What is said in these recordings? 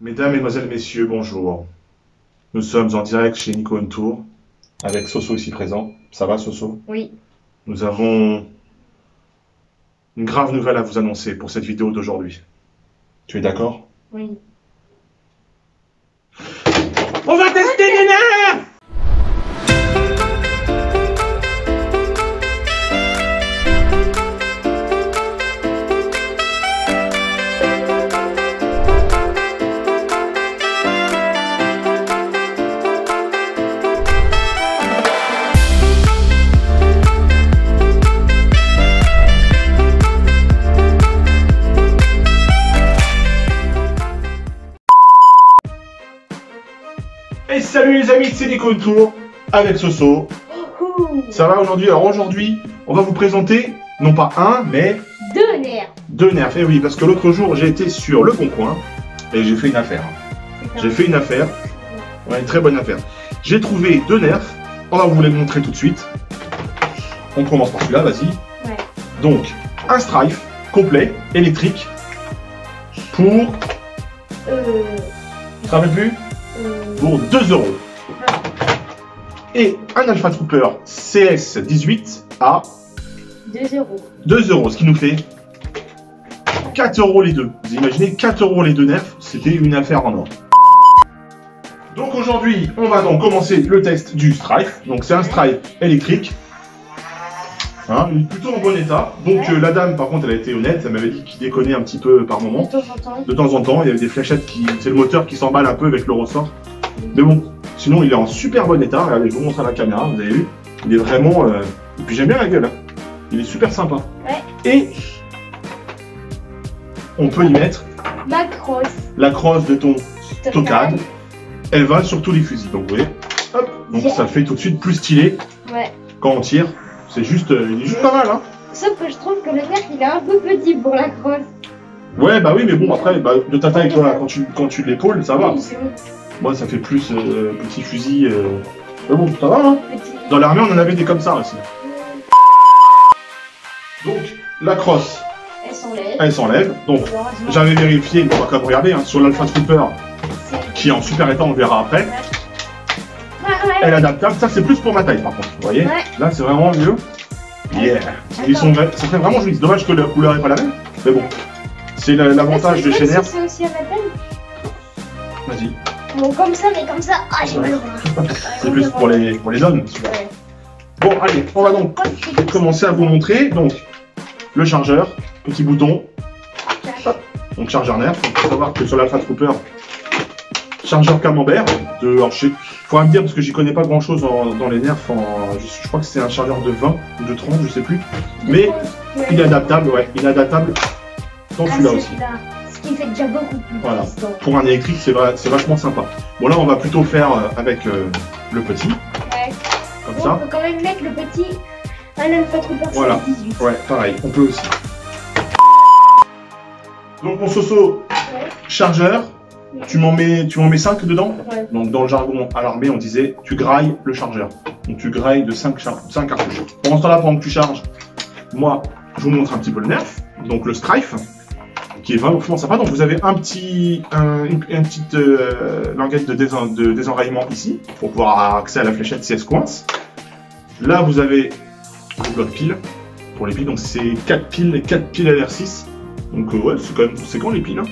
Mesdames, Mesdemoiselles, Messieurs, bonjour. Nous sommes en direct chez Nico On Tour, avec Soso ici présent. Ça va, Soso? Oui. Nous avons une grave nouvelle à vous annoncer pour cette vidéo d'aujourd'hui. Tu es d'accord? Oui. On va tester les nerfs! Et salut les amis, c'est Nico On Tour avec Soso. Ça va aujourd'hui? Alors aujourd'hui, on va vous présenter non pas un, mais Deux nerfs. deux nerfs. Et oui, parce que l'autre jour, j'ai été sur Le Bon Coin et j'ai fait une affaire. J'ai fait une affaire, ouais, une très bonne affaire. J'ai trouvé deux nerfs. On va vous les montrer tout de suite. On commence par celui-là, vas-y. Ouais. Donc, un Strife complet, électrique, pour... Tu te rappelles plus? Pour 2 €. Et un Alpha Trooper CS18 à 2 €. 2 €, ce qui nous fait 4 € les deux. Vous imaginez 4 € les deux nerfs, c'était une affaire en or. Donc aujourd'hui, on va donc commencer le test du Strife. Donc c'est un Strife électrique. Hein, plutôt en bon état. Donc la dame, par contre, elle a été honnête. Elle m'avait dit qu'il déconnait un petit peu par moment. De temps en temps. De temps en temps, il y avait des fléchettes qui... C'est le moteur qui s'emballe un peu avec le ressort. Mais bon, sinon il est en super bon état. Regardez, je vous montre à la caméra, vous avez vu. Il est vraiment... Et puis j'aime bien la gueule. Hein. Il est super sympa. Ouais. Et on peut y mettre Ma crosse. la crosse de ton Tocad. Elle va sur tous les fusils. Donc vous voyez, hop. Donc ça fait tout de suite plus stylé Ouais. quand on tire. C'est juste, il est juste pas mal. Hein. Sauf que je trouve que le nerf il est un peu petit pour la crosse. Ouais, bah oui, mais bon, après, bah, de ta taille, toi, quand tu l'épaules, ça va. Oui, c'est bon. Moi, ça fait plus petit fusil. Mais bon, ça va, hein. Petit. Dans l'armée, on en avait des comme ça aussi. Donc, la crosse, Elle s'enlève. elle s'enlève. Donc, Heureusement. j'avais vérifié, on va quand même regarder, hein, sur l'Alpha Trooper, C'est- qui est en super état, on verra après. Ouais, ouais. Elle est adaptable. Ça, c'est plus pour ma taille, par contre. Vous voyez? Ouais. Là, c'est vraiment mieux. Yeah. Ils sont, ça serait vraiment joli. C'est dommage que la couleur n'est pas la même. Mais bon, c'est l'avantage de chez Nerf. C'est aussi à ma taille. Vas-y. Bon, comme ça, mais comme ça. Ah, j'ai mal au bras. C'est plus pour les hommes. Ouais. Bon, allez, on va donc commencer à vous montrer. Donc, le chargeur, petit bouton. Hop. Donc, chargeur Nerf. Il faut savoir que sur l'Alpha Trooper, chargeur camembert. Alors, il faudra me dire parce que j'y connais pas grand chose dans les Nerfs. Je crois que c'est un chargeur de 20 ou de 30, je sais plus. Mais il est adaptable, ouais. Il est adaptable dans celui-là aussi. Ce qui fait déjà beaucoup plus Voilà. résistant. Pour un électrique, c'est vachement sympa. Bon, là, on va plutôt faire avec le petit, Ouais. comme Bon, on ça. peut quand même mettre le petit à l'Alpha Trooper Voilà. 18. Ouais, pareil, on peut aussi. Donc, mon Soso, Ouais. chargeur, tu m'en mets 5 dedans. Ouais. Donc, dans le jargon à l'armée, on disait tu grailles le chargeur. Donc, tu grailles de 5 cartouches. Pendant ce temps-là, pendant que tu charges, moi, je vous montre un petit peu le nerf. Donc, le Strife, qui est vraiment sympa. Donc, vous avez une petite languette de désenraillement ici, pour pouvoir avoir accès à la fléchette si elle se coince. Là, vous avez le bloc pile pour les piles. Donc, c'est 4 piles LR6. Donc, ouais, c'est quand les piles. Hein.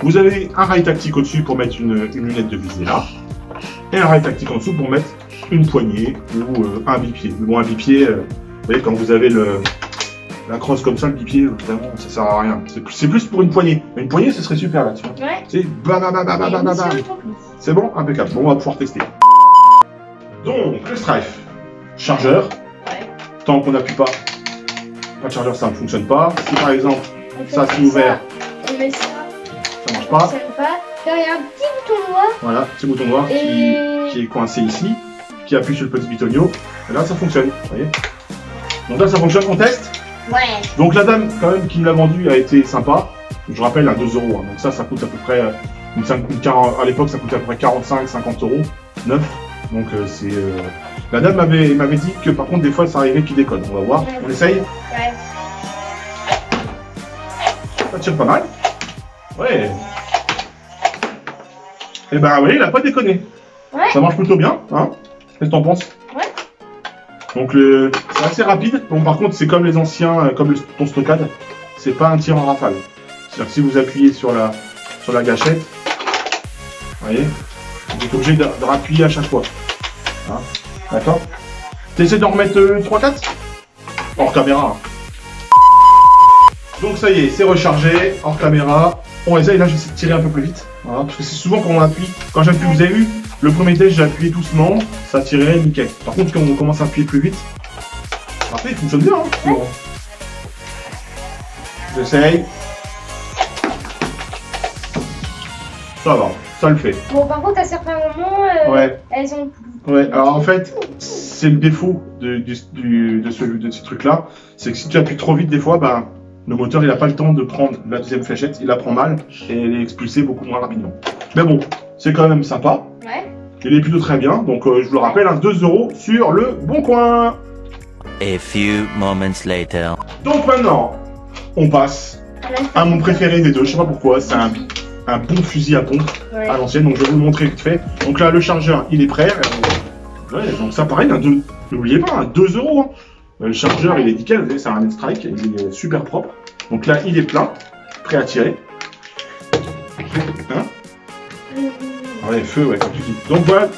Vous avez un rail tactique au-dessus pour mettre une lunette de visée là. Et un rail tactique en dessous pour mettre une poignée ou un bipied. Mais bon, un bipied, vous voyez, quand vous avez la crosse comme ça, le bipied, vraiment, ça sert à rien. C'est plus pour une poignée. Une poignée, ce serait super là, tu vois. Ouais. C'est C'est bon, impeccable. Bon, on va pouvoir tester. Donc, le Strife. Chargeur. Ouais. Tant qu'on n'appuie pas de chargeur, ça ne fonctionne pas. Si par exemple, On fait ça comme c'est ouvert, On met ça. ça marche Ça pas. fonctionne pas. Là, il y a un petit bouton noir. Voilà, petit bouton noir Et- qui est coincé ici, qui appuie sur le petit bitonio. Et là, ça fonctionne. Vous voyez. Donc là, ça fonctionne, on teste. Ouais. Donc la dame, quand même, qui me l'a vendu a été sympa. Je rappelle, à 2 €. Hein. Donc ça coûte à peu près, à l'époque, ça coûtait à peu près 45-50 € neuf. Donc c'est... La dame m'avait dit que par contre, des fois, ça arrivait qu'il déconne. On va voir. On essaye. Ouais. Ça tire pas mal. Ouais. Et bah oui, il a pas déconné. Ouais. Ça marche plutôt bien, hein? Qu'est-ce que t'en penses? Ouais. Donc c'est assez rapide. Bon, par contre, c'est comme les anciens, comme ton stockade. C'est pas un tir en rafale. C'est-à-dire que si vous appuyez sur la gâchette, vous voyez, vous êtes obligé de rappuyer à chaque fois. Hein, d'accord? T'essaies d'en remettre 3-4 hors caméra. Donc ça y est, c'est rechargé, hors caméra. On essaye, là j'essaie de tirer un peu plus vite. Voilà, parce que c'est souvent quand on appuie, quand j'appuie, vous avez vu, le premier test j'ai appuyé doucement, ça tirait nickel. Par contre quand on commence à appuyer plus vite, après il fonctionne bien. Hein, bon. J'essaye. Ça va, ça le fait. Bon, par contre, à certains moments, Ouais. elles ont. Ouais, alors en fait, c'est le défaut de ces trucs-là, c'est que si tu appuies trop vite des fois, ben, le moteur il n'a pas le temps de prendre la deuxième fléchette, il la prend mal et elle est expulsée beaucoup moins rapidement. Mais bon, c'est quand même sympa. Ouais. Il est plutôt très bien, donc je vous le rappelle, 2 € sur le Bon Coin. A few moments later. Donc maintenant, on passe à mon préféré des deux, je sais pas pourquoi, c'est un bon fusil à pompe Ouais. à l'ancienne, donc je vais vous le montrer vite fait. Donc là, le chargeur, il est prêt. Ouais, donc ça pareil, n'oubliez pas, 2 €. Hein. Le chargeur, il est nickel, vous voyez, c'est un Net Strike, il est super propre. Donc là, il est plein, prêt à tirer. Hein? Ouais, feu, ouais, comme tu dis. Donc voilà,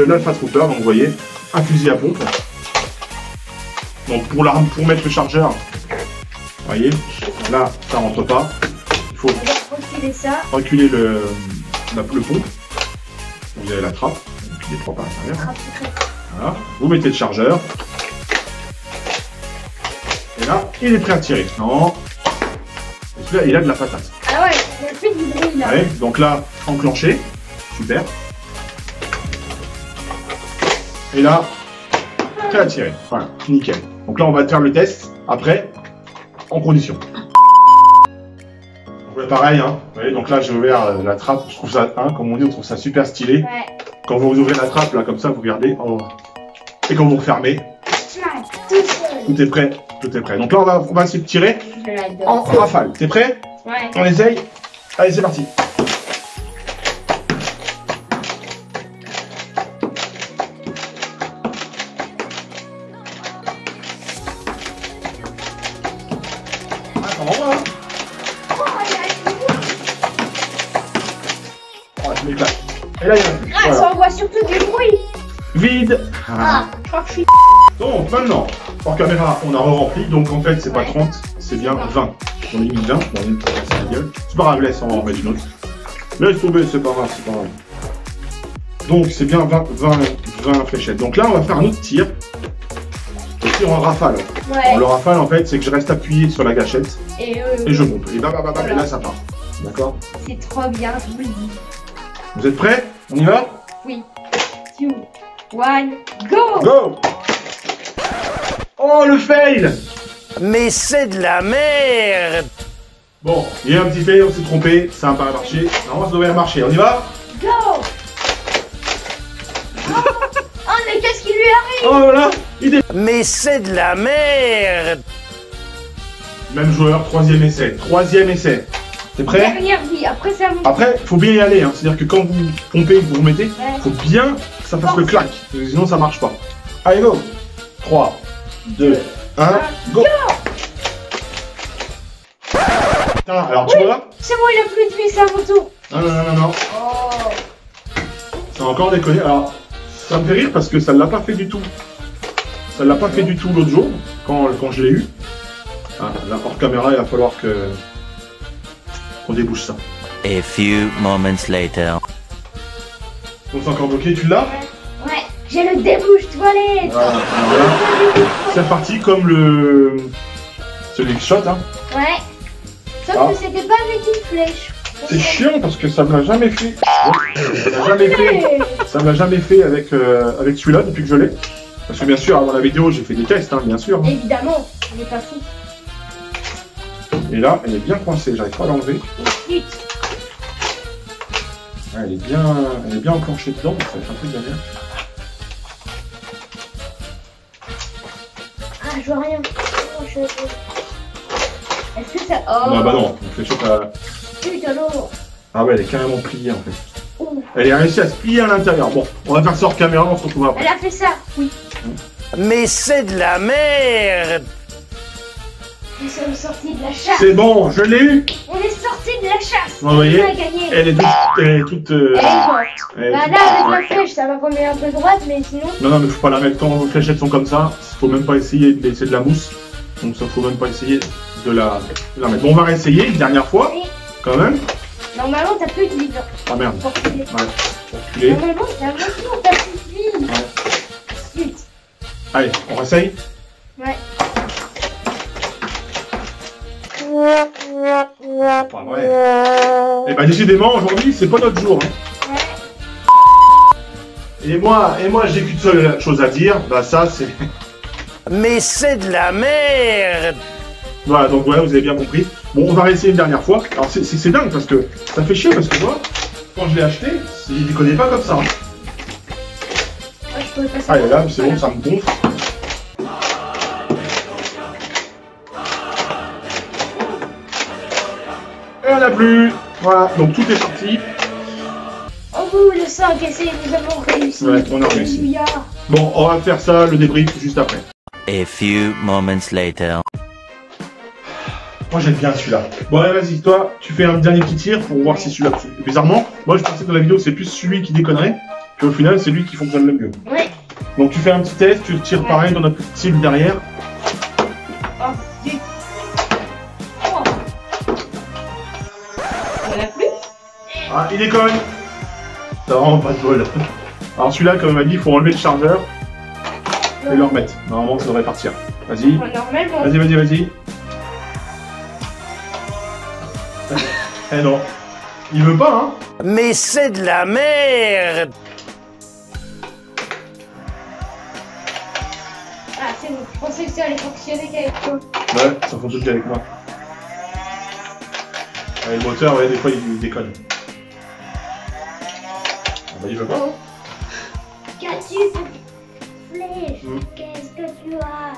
l'Alpha Trooper, donc vous voyez, un fusil à pompe. Donc pour mettre le chargeur, vous voyez, là, ça rentre pas. Il faut On va reculer ça. reculer le pompe. Vous avez la trappe, donc il est propre à l'intérieur. Voilà. Vous mettez le chargeur. Et là, il est prêt à tirer. Non. Et celui-là, il a de la patate. Ah ouais, il y a plus du bruit là. Ouais, donc là, enclenché. Super. Et là, prêt à tirer. Voilà, nickel. Donc là, on va faire le test après, en condition. Donc ouais, pareil, hein. Vous voyez, donc là, j'ai ouvert la trappe. Je trouve ça, hein, comme on dit, on trouve ça super stylé. Ouais. Quand vous ouvrez la trappe, là, comme ça, vous regardez. Oh. Et quand vous refermez, Tout seul. tout est prêt. Tout est prêt. Donc là, on va essayer de tirer Je l'adore. en rafale. T'es prêt? Ouais. On essaye. Allez, c'est parti. Ah, ça renvoie, hein. Oh, il a une boule. Oh, je m'éclate. Et là, il y en a plus. Ah, Voilà. ça envoie surtout du bruit. Vide. Ah, je crois que je suis. Donc maintenant, hors caméra, on a rempli. Donc en fait, c'est pas Ouais. 30, c'est bien 20. On a mis 20, on a mis la gueule. C'est pas grave, laisse, on va en remettre une autre. Laisse tomber, c'est pas grave, c'est pas grave. Donc c'est bien 20 fléchettes. Donc là, on va faire un autre tir. Le tir en rafale. Ouais. Alors, le rafale, en fait, c'est que je reste appuyé sur la gâchette Et et je monte. Et bam, bam, bam, bam, et là, ça part. D'accord? c'est trop bien, je vous le dis. Vous êtes prêts? On y va? Oui. 2, 1, go! Go! Oh, le fail! Mais c'est de la merde! Bon, il y a un petit fail, on s'est trompé, ça n'a pas marché. Normalement, ça devrait marcher. On y va? Go! Oh, mais qu'est-ce qui lui arrive? Oh là là! Il est... Mais c'est de la merde! Même joueur, troisième essai. Troisième essai. T'es prêt? Dernière vie, après ça monte. Après, faut bien y aller. Hein. C'est-à-dire que quand vous pompez, vous remettez, Ouais. faut bien que ça fasse le clac. Sinon, ça marche pas. Allez, go! 3, 2, 1, go! Putain, alors tu vois? C'est bon, il a plus de vie, c'est à mon tour. Non, non, non, non, non. Oh. Ça a encore déconné. Alors, ça me fait rire parce que ça ne l'a pas fait du tout. Ça ne l'a pas fait du tout l'autre jour, quand je l'ai eu. Ah, là, hors caméra, il va falloir qu'on débouche ça. A few moments later. Donc c'est encore bloqué, tu l'as? Ouais, j'ai le débouche toilette. Voilà, voilà. C'est parti comme celui qui shot, hein. Ouais. Sauf Ah. que c'était pas avec une flèche. C'est chiant parce que ça me l'a jamais fait. Ça me l'a jamais fait. Ça me l'a jamais fait avec celui-là depuis que je l'ai. Parce que bien sûr, avant la vidéo, j'ai fait des tests, hein, bien sûr. Hein. Évidemment, il est pas fou. Et là, elle est bien coincée, j'arrive pas à l'enlever. Vite. Ouais, elle est bien enclenchée dedans, donc ça fait un peu de la merde. Ah, je vois rien. Oh, est-ce que ça. Oh. Non, bah non, on fait chaud à... Putain, non. Ah ouais, elle est carrément pliée en fait. Ouh. Elle est réussi à se plier à l'intérieur. Bon, on va faire ça hors caméra, on se retrouve après. Elle a fait ça, oui. Mais c'est de la merde. Nous sommes sortis de la chasse. C'est bon, je l'ai eu. On est sortis de la chasse. Vous voyez, on a gagné. elle est toute... Elle est morte. elle est Bah toute- là, avec la flèche, ça va remettre un peu droite, mais sinon... Non, mais faut pas la mettre quand les fléchettes sont comme ça. Faut même pas essayer de laisser de la mousse. Donc ça faut même pas essayer de la mettre. Bon, on va réessayer une dernière fois, Oui. quand même. Normalement, t'as plus de vivre. Ah merde. Pour filer. Ouais. Reculer. Normalement, t'as maintenant, t'as plus de vie. Ouais. Vite. Allez, on réessaye. Ouais. Pas vrai. Et bah décidément, aujourd'hui, c'est pas notre jour. Hein. Ouais. Et moi, j'ai qu'une seule chose à dire. Bah ça, c'est... Mais c'est de la merde. Voilà, donc voilà, vous avez bien compris. Bon, on va réessayer une dernière fois. Alors c'est dingue parce que ça fait chier parce que moi, quand je l'ai acheté, il ne connaît pas comme ça. Hein. Ouais, je pouvais pas Ah, et savoir. là, c'est bon, ça me gonfle. Et on n'a plus. Voilà, donc tout est parti. Oh, vous, le sang cassé, nous avons réussi. Ouais, on a réussi. Alléluia. Bon, on va faire ça, le débrief, juste après. A few moments later. Moi, j'aime bien celui-là. Bon, allez, vas-y, toi, tu fais un dernier petit tir pour voir si celui-là... Bizarrement, moi, je pensais que dans la vidéo, c'est plus celui qui déconnerait. Puis au final, c'est lui qui fonctionne le mieux. Ouais. Donc, tu fais un petit test, tu tires pareil dans notre petite cible derrière. Oh, zut. Oh. On l'a plus. Ah, il déconne. T'as vraiment pas de bol. Alors celui-là, comme on m'a dit, il faut enlever le chargeur et le remettre. Normalement, ça devrait partir. Vas-y. Normalement. Vas-y. Eh non. Il veut pas, hein. Mais c'est de la merde. Ah, c'est bon. Je pensais que ça allait fonctionner qu'avec toi. Ouais, ça fonctionne qu'avec moi. Ouais, le moteur, ouais, des fois, il déconne. Ah bah, il veut pas. Oh. Qu'as-tu, cette flèche? Mm. Qu'est-ce que tu as?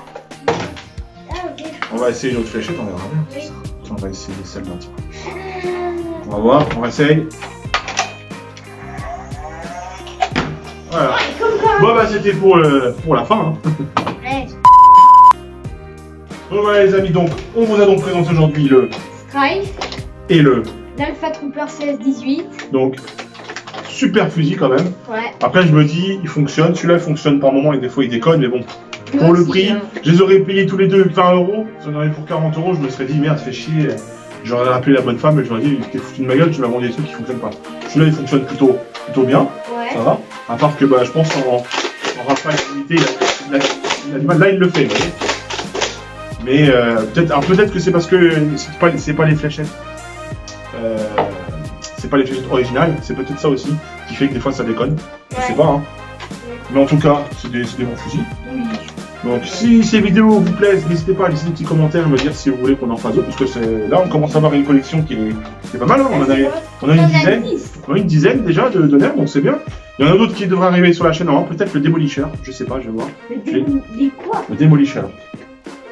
Ah, ok. On va essayer une autre fléchette, on verra bien. Oui. On va essayer celle-là. Tiens. On va voir, on essaye. Voilà. Oh, et comme quoi? Bon bah c'était pour la fin. Hein. Ouais. Bon voilà les amis, donc on vous a donc présenté aujourd'hui le Strife, et le l'Alpha Trooper 16-18. donc super fusil quand même. Ouais. Après je me dis il fonctionne, celui-là il fonctionne par moment et des fois il déconne mais bon. Pour le Aussi, prix, hein. je les aurais payés tous les deux 20 €. Si on en avait pour 40 €, je me serais dit merde, ça fait chier. J'aurais rappelé la bonne femme et je leur ai dit t'es foutu de ma gueule, tu m'as vendu des trucs qui fonctionnent pas. Celui-là il fonctionne plutôt bien, Ouais. ça va. À part que bah je pense en rafale unité, il a du mal. Là il le fait, vous voyez. Mais peut-être que c'est parce que c'est pas les fléchettes. C'est pas les fléchettes originales, c'est peut-être ça aussi qui fait que des fois ça déconne. Je sais pas hein. Mais en tout cas, c'est des bons fusils. Oui. Donc si ces vidéos vous plaisent, n'hésitez pas à laisser des petits commentaires, me dire si vous voulez qu'on en fasse d'autres, parce que là on commence à avoir une collection qui est pas mal, hein. On a une dizaine. On a une dizaine déjà de nerfs, donc c'est bien. Il y en a d'autres qui devraient arriver sur la chaîne, peut-être le Démolisher, je sais pas, je vais voir. Les quoi? Le Démolisher.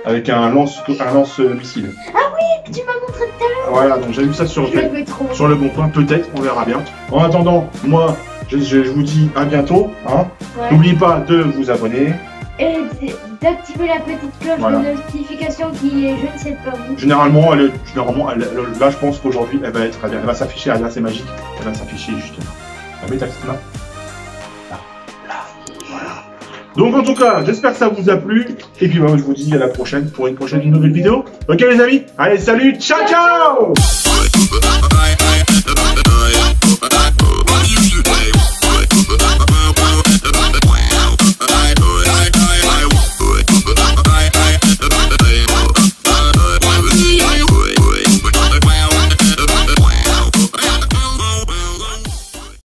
Avec un lance-missile. Ah oui, tu m'as montré tout à l'heure. Voilà, donc j'ai vu ça sur Je le veux trop. le bon coin, peut-être, on verra bien. En attendant, moi, je vous dis à bientôt. Hein. Ouais. N'oubliez pas de vous abonner. Et d'activer la petite cloche Voilà. de notification qui est, je ne sais pas où. Généralement, là, je pense qu'aujourd'hui, elle va être très bien. Elle va s'afficher, là, c'est magique. Elle va s'afficher justement. La mets ta petite main. Là, voilà. Donc, en tout cas, j'espère que ça vous a plu. Et puis, je vous dis à la prochaine pour une prochaine nouvelle vidéo. Ok, les amis? Allez, salut, ciao, ciao!